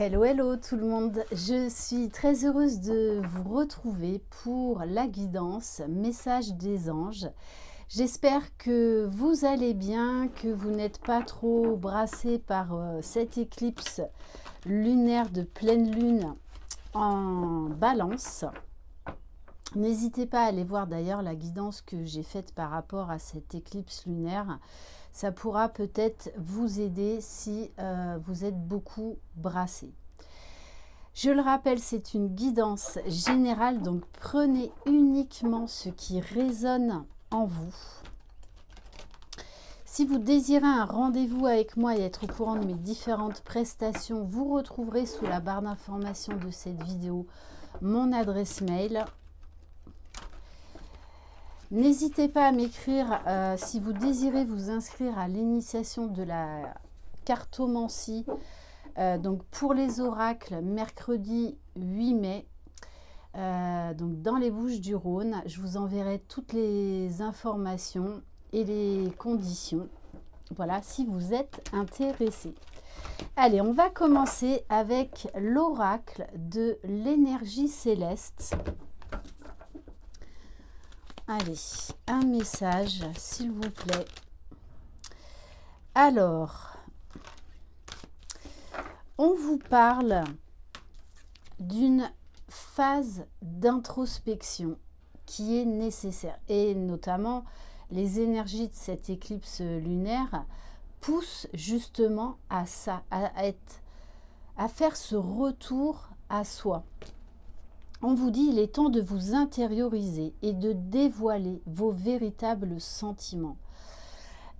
Hello, hello tout le monde, je suis très heureuse de vous retrouver pour la guidance Message des anges. J'espère que vous allez bien, que vous n'êtes pas trop brassé par cette éclipse lunaire de pleine lune en balance. N'hésitez pas à aller voir d'ailleurs la guidance que j'ai faite par rapport à cette éclipse lunaire. Ça pourra peut-être vous aider si vous êtes beaucoup brassé. Je le rappelle, c'est une guidance générale, donc prenez uniquement ce qui résonne en vous. Si vous désirez un rendez-vous avec moi et être au courant de mes différentes prestations, vous retrouverez sous la barre d'information de cette vidéo mon adresse mail. N'hésitez pas à m'écrire si vous désirez vous inscrire à l'initiation de la cartomancie. Donc pour les oracles, mercredi 8 mai, donc dans les Bouches-du-Rhône, je vous enverrai toutes les informations et les conditions. Voilà, si vous êtes intéressé. Allez, on va commencer avec l'oracle de l'énergie céleste. Allez, un message, s'il vous plaît. Alors, on vous parle d'une phase d'introspection qui est nécessaire. Et notamment, les énergies de cette éclipse lunaire poussent justement à ça, à faire ce retour à soi. On vous dit, il est temps de vous intérioriser et de dévoiler vos véritables sentiments.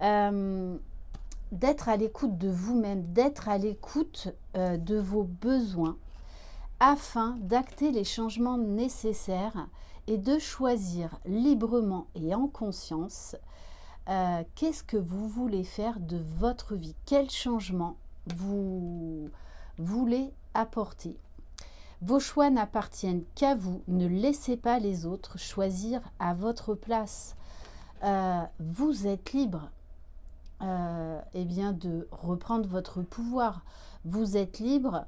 D'être à l'écoute de vous-même, d'être à l'écoute de vos besoins afin d'acter les changements nécessaires et de choisir librement et en conscience qu'est-ce que vous voulez faire de votre vie, quel changement vous voulez apporter. Vos choix n'appartiennent qu'à vous, ne laissez pas les autres choisir à votre place. Vous êtes libre eh bien de reprendre votre pouvoir. Vous êtes libre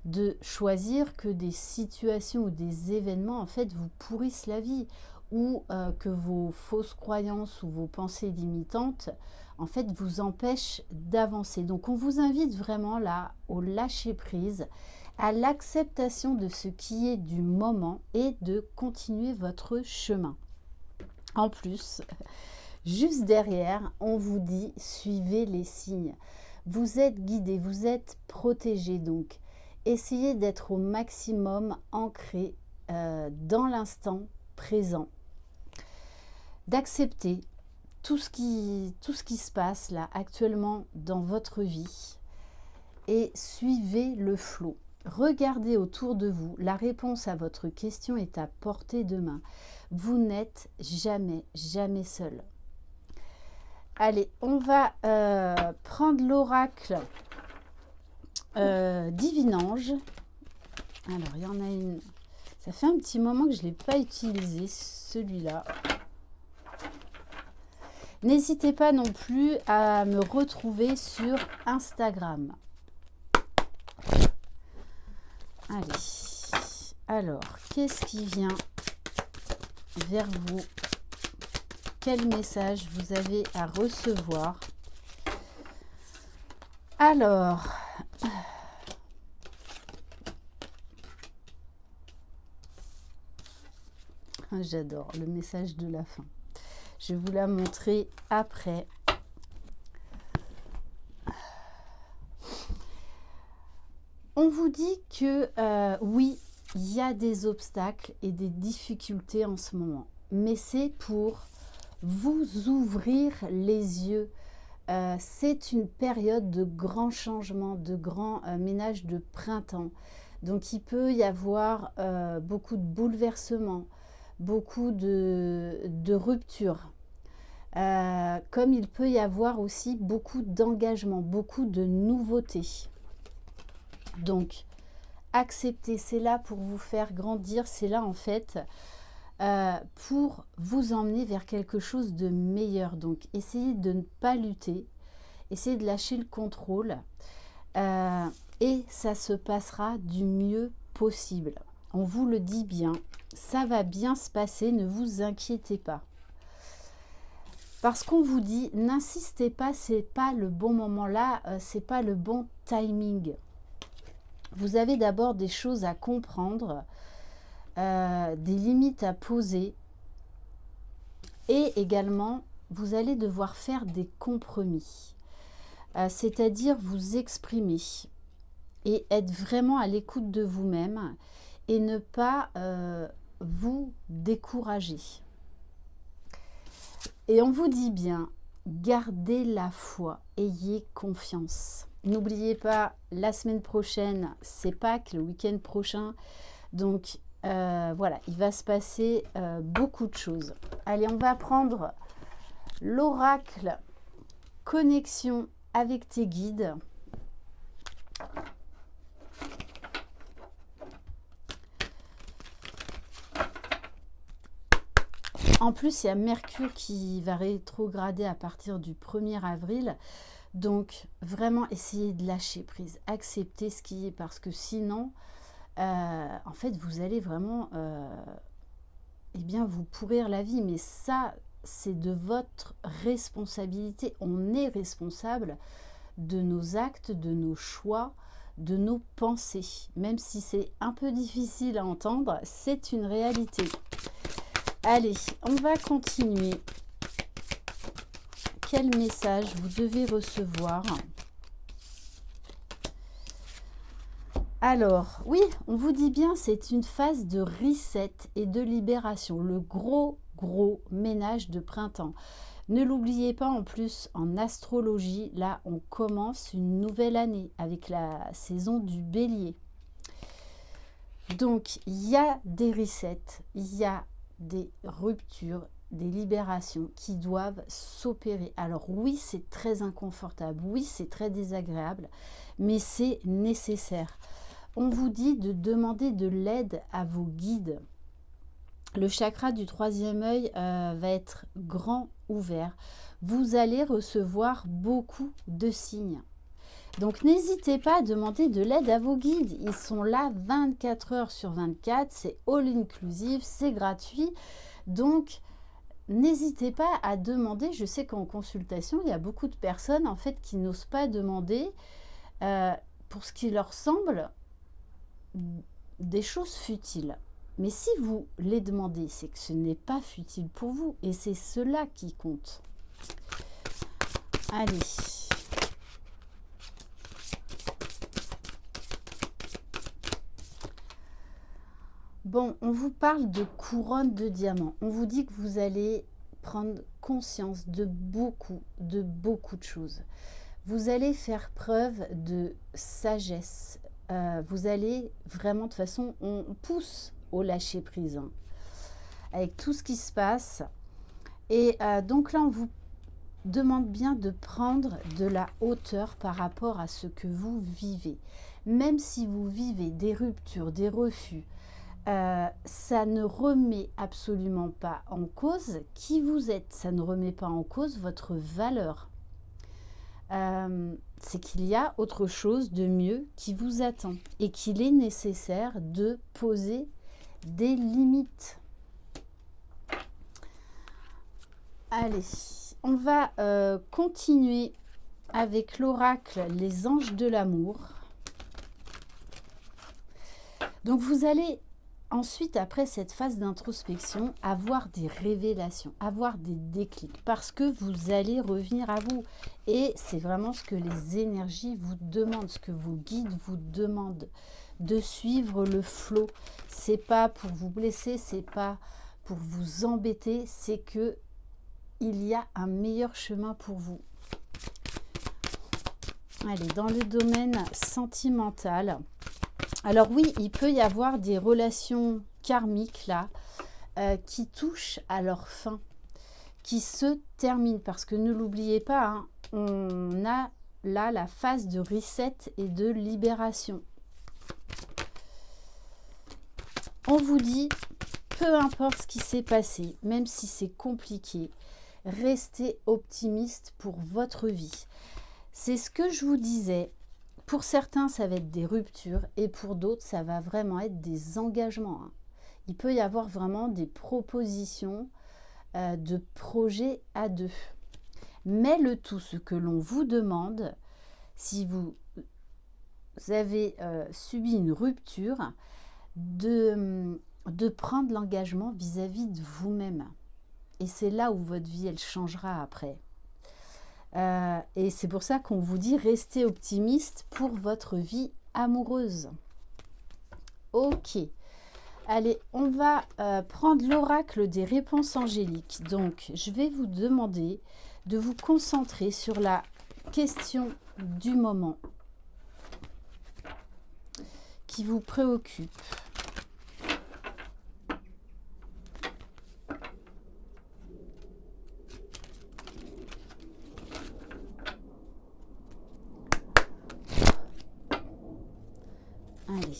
de choisir que des situations ou des événements en fait vous pourrissent la vie ou que vos fausses croyances ou vos pensées limitantes en fait vous empêchent d'avancer. Donc on vous invite vraiment là au lâcher prise, à l'acceptation de ce qui est du moment et de continuer votre chemin. En plus, juste derrière, on vous dit suivez les signes. Vous êtes guidé, vous êtes protégé, donc essayez d'être au maximum ancré dans l'instant présent, d'accepter tout ce qui se passe là actuellement dans votre vie et suivez le flot. Regardez autour de vous, la réponse à votre question est à portée de main. Vous n'êtes jamais, jamais seul. Allez, on va prendre l'oracle Divinange. Alors, il y en a une. Ça fait un petit moment que je ne l'ai pas utilisé, celui-là. N'hésitez pas non plus à me retrouver sur Instagram. Allez, alors, qu'est-ce qui vient vers vous? Quel message vous avez à recevoir? Alors, j'adore le message de la fin. Je vais vous la montrer après. On vous dit que oui, il y a des obstacles et des difficultés en ce moment, mais c'est pour vous ouvrir les yeux. C'est une période de grands changements, de grands ménages de printemps. Donc il peut y avoir beaucoup de bouleversements, beaucoup de ruptures. Comme il peut y avoir aussi beaucoup d'engagement, beaucoup de nouveautés. Donc, acceptez, c'est là pour vous faire grandir, c'est là en fait pour vous emmener vers quelque chose de meilleur. Donc, essayez de ne pas lutter, essayez de lâcher le contrôle et ça se passera du mieux possible. On vous le dit bien, ça va bien se passer, ne vous inquiétez pas. Parce qu'on vous dit, n'insistez pas, c'est pas le bon moment là, c'est pas le bon timing. Vous avez d'abord des choses à comprendre, des limites à poser, et également, vous allez devoir faire des compromis, c'est-à-dire vous exprimer et être vraiment à l'écoute de vous-même et ne pas vous décourager. Et on vous dit bien, gardez la foi, ayez confiance. N'oubliez pas, la semaine prochaine, c'est Pâques, le week-end prochain. Donc, voilà, il va se passer beaucoup de choses. Allez, on va prendre l'oracle connexion avec tes guides. En plus, il y a Mercure qui va rétrograder à partir du 1er avril. Donc, vraiment, essayez de lâcher prise. Acceptez ce qui est, parce que sinon, en fait, vous allez vraiment eh bien, vous pourrir la vie. Mais ça, c'est de votre responsabilité. On est responsable de nos actes, de nos choix, de nos pensées. Même si c'est un peu difficile à entendre, c'est une réalité. Allez, on va continuer. Quel message vous devez recevoir? Alors, oui, on vous dit bien, c'est une phase de reset et de libération. Le gros ménage de printemps. Ne l'oubliez pas, en plus, en astrologie, là, on commence une nouvelle année avec la saison du Bélier. Donc, il y a des resets, il y a des ruptures, des libérations qui doivent s'opérer. Alors oui, c'est très inconfortable, oui, c'est très désagréable, mais c'est nécessaire. On vous dit de demander de l'aide à vos guides. Le chakra du 3e œil va être grand ouvert. Vous allez recevoir beaucoup de signes. Donc, n'hésitez pas à demander de l'aide à vos guides. Ils sont là 24 heures sur 24. C'est all inclusive, c'est gratuit. Donc, n'hésitez pas à demander. Je sais qu'en consultation, il y a beaucoup de personnes en fait qui n'osent pas demander pour ce qui leur semble des choses futiles. Mais si vous les demandez, c'est que ce n'est pas futile pour vous. Et c'est cela qui compte. Allez. Bon, on vous parle de couronne de diamants. On vous dit que vous allez prendre conscience de beaucoup de choses. Vous allez faire preuve de sagesse. Vous allez vraiment, de toute façon, on pousse au lâcher prise, hein, avec tout ce qui se passe. Et donc là, on vous demande bien de prendre de la hauteur par rapport à ce que vous vivez. Même si vous vivez des ruptures, des refus, ça ne remet absolument pas en cause qui vous êtes. Ça ne remet pas en cause votre valeur. C'est qu'il y a autre chose de mieux qui vous attend et qu'il est nécessaire de poser des limites. Allez, on va continuer avec l'oracle Les Anges de l'amour. Donc vous allez ensuite, après cette phase d'introspection, avoir des révélations, avoir des déclics, parce que vous allez revenir à vous. Et c'est vraiment ce que les énergies vous demandent, ce que vos guides vous demandent, de suivre le flot. C'est pas pour vous blesser, c'est pas pour vous embêter, c'est que il y a un meilleur chemin pour vous. Allez, dans le domaine sentimental. Alors oui, il peut y avoir des relations karmiques là qui touchent à leur fin, qui se terminent. Parce que ne l'oubliez pas, hein, on a là la phase de reset et de libération. On vous dit, peu importe ce qui s'est passé, même si c'est compliqué, restez optimiste pour votre vie. C'est ce que je vous disais. Pour certains, ça va être des ruptures et pour d'autres, ça va vraiment être des engagements. Il peut y avoir vraiment des propositions de projets à deux. Mais le tout, ce que l'on vous demande, si vous avez subi une rupture, de prendre l'engagement vis-à-vis de vous-même. Et c'est là où votre vie, elle changera après. Et c'est pour ça qu'on vous dit restez optimiste pour votre vie amoureuse. Ok. Allez, on va prendre l'oracle des réponses angéliques. Donc, je vais vous demander de vous concentrer sur la question du moment qui vous préoccupe. Allez.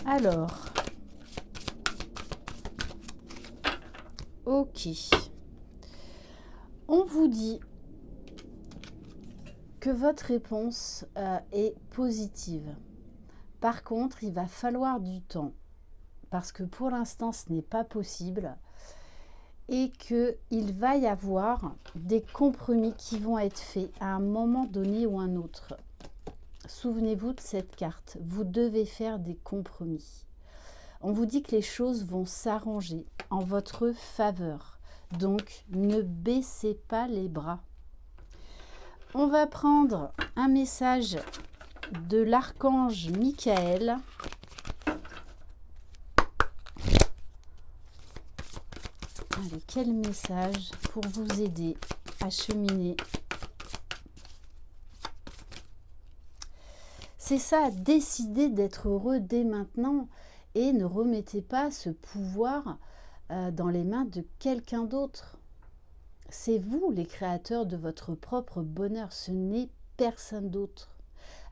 Alors, ok. On vous dit que votre réponse est positive. Par contre, il va falloir du temps parce que pour l'instant, ce n'est pas possible et qu'il va y avoir des compromis qui vont être faits à un moment donné ou un autre. Souvenez-vous de cette carte. Vous devez faire des compromis. On vous dit que les choses vont s'arranger en votre faveur. Donc, ne baissez pas les bras. On va prendre un message de l'archange Michael. Allez, quel message pour vous aider à cheminer? C'est ça, décidez d'être heureux dès maintenant et ne remettez pas ce pouvoir dans les mains de quelqu'un d'autre. C'est vous les créateurs de votre propre bonheur, ce n'est personne d'autre.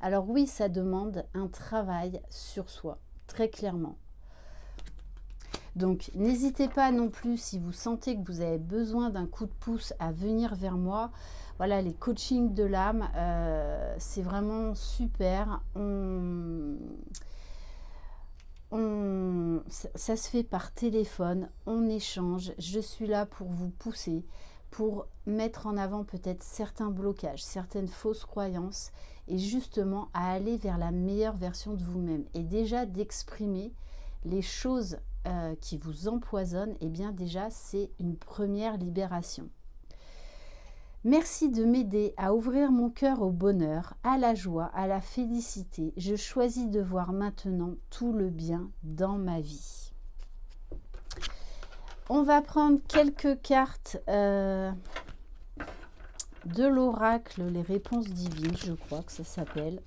Alors oui, ça demande un travail sur soi, très clairement. Donc n'hésitez pas non plus, si vous sentez que vous avez besoin d'un coup de pouce, à venir vers moi. Voilà, les coachings de l'âme, c'est vraiment super. Ça se fait par téléphone, on échange. Je suis là pour vous pousser, pour mettre en avant peut-être certains blocages, certaines fausses croyances et justement à aller vers la meilleure version de vous-même. Et déjà d'exprimer les choses qui vous empoisonnent, et bien déjà c'est une première libération. Merci de m'aider à ouvrir mon cœur au bonheur, à la joie, à la félicité. Je choisis de voir maintenant tout le bien dans ma vie. On va prendre quelques cartes de l'oracle, les réponses divines, je crois que ça s'appelle.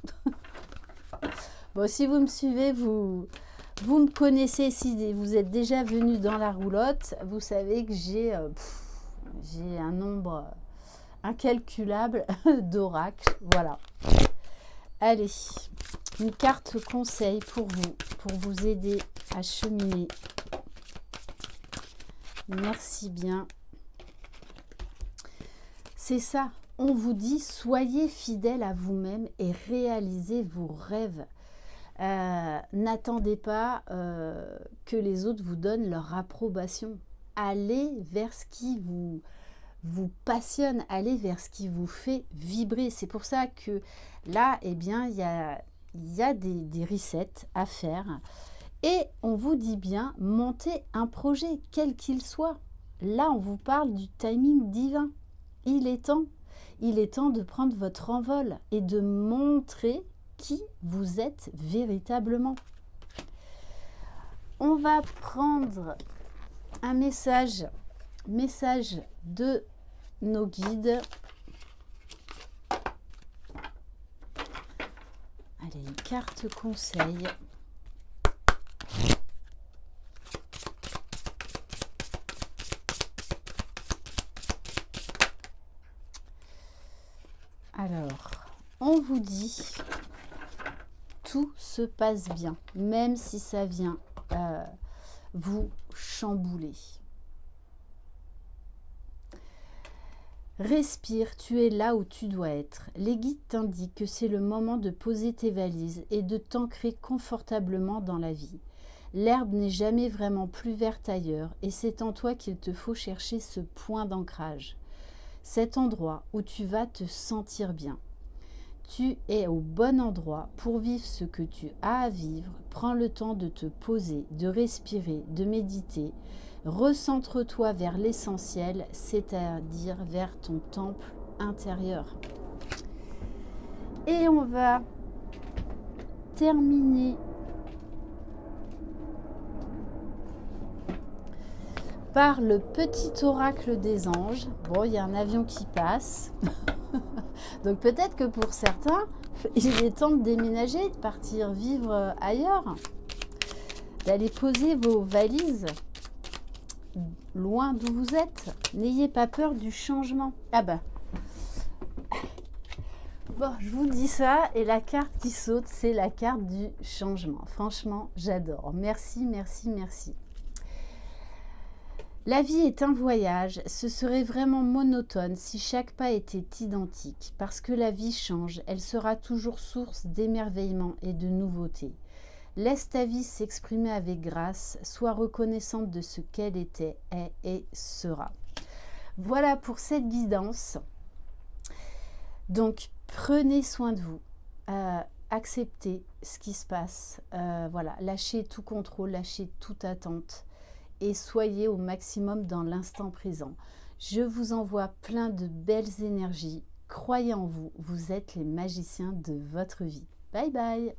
Bon, si vous me suivez, vous me connaissez, si vous êtes déjà venu dans la roulotte, vous savez que j'ai un nombre incalculable d'oracles. Voilà. Allez, une carte conseil pour vous aider à cheminer. Merci bien. C'est ça, on vous dit, soyez fidèle à vous-même et réalisez vos rêves. N'attendez pas que les autres vous donnent leur approbation. Allez vers ce qui vous passionne, allez vers ce qui vous fait vibrer. C'est pour ça que là, eh bien, il y a des resets à faire. Et on vous dit bien, montez un projet, quel qu'il soit. Là, on vous parle du timing divin. Il est temps de prendre votre envol et de montrer qui vous êtes véritablement. On va prendre un message de nos guides. Allez, une carte conseil. Alors, on vous dit, tout se passe bien, même si ça vient vous chambouler. Respire, tu es là où tu dois être. Les guides t'indiquent que c'est le moment de poser tes valises et de t'ancrer confortablement dans la vie. L'herbe n'est jamais vraiment plus verte ailleurs et c'est en toi qu'il te faut chercher ce point d'ancrage. Cet endroit où tu vas te sentir bien. Tu es au bon endroit pour vivre ce que tu as à vivre. Prends le temps de te poser, de respirer, de méditer. Recentre-toi vers l'essentiel, c'est-à-dire vers ton temple intérieur. Et on va terminer par le petit oracle des anges. Bon, il y a un avion qui passe. Donc peut-être que pour certains, il est temps de déménager, de partir vivre ailleurs, d'aller poser vos valises loin d'où vous êtes. N'ayez pas peur du changement. Ah bah, bon, je vous dis ça et la carte qui saute, c'est la carte du changement. Franchement, j'adore. Merci, merci, merci. La vie est un voyage, ce serait vraiment monotone si chaque pas était identique. Parce que la vie change, elle sera toujours source d'émerveillement et de nouveautés. Laisse ta vie s'exprimer avec grâce, sois reconnaissante de ce qu'elle était, est et sera. Voilà pour cette guidance. Donc, prenez soin de vous, acceptez ce qui se passe, voilà, lâchez tout contrôle, lâchez toute attente. Et soyez au maximum dans l'instant présent. Je vous envoie plein de belles énergies. Croyez en vous, vous êtes les magiciens de votre vie. Bye bye!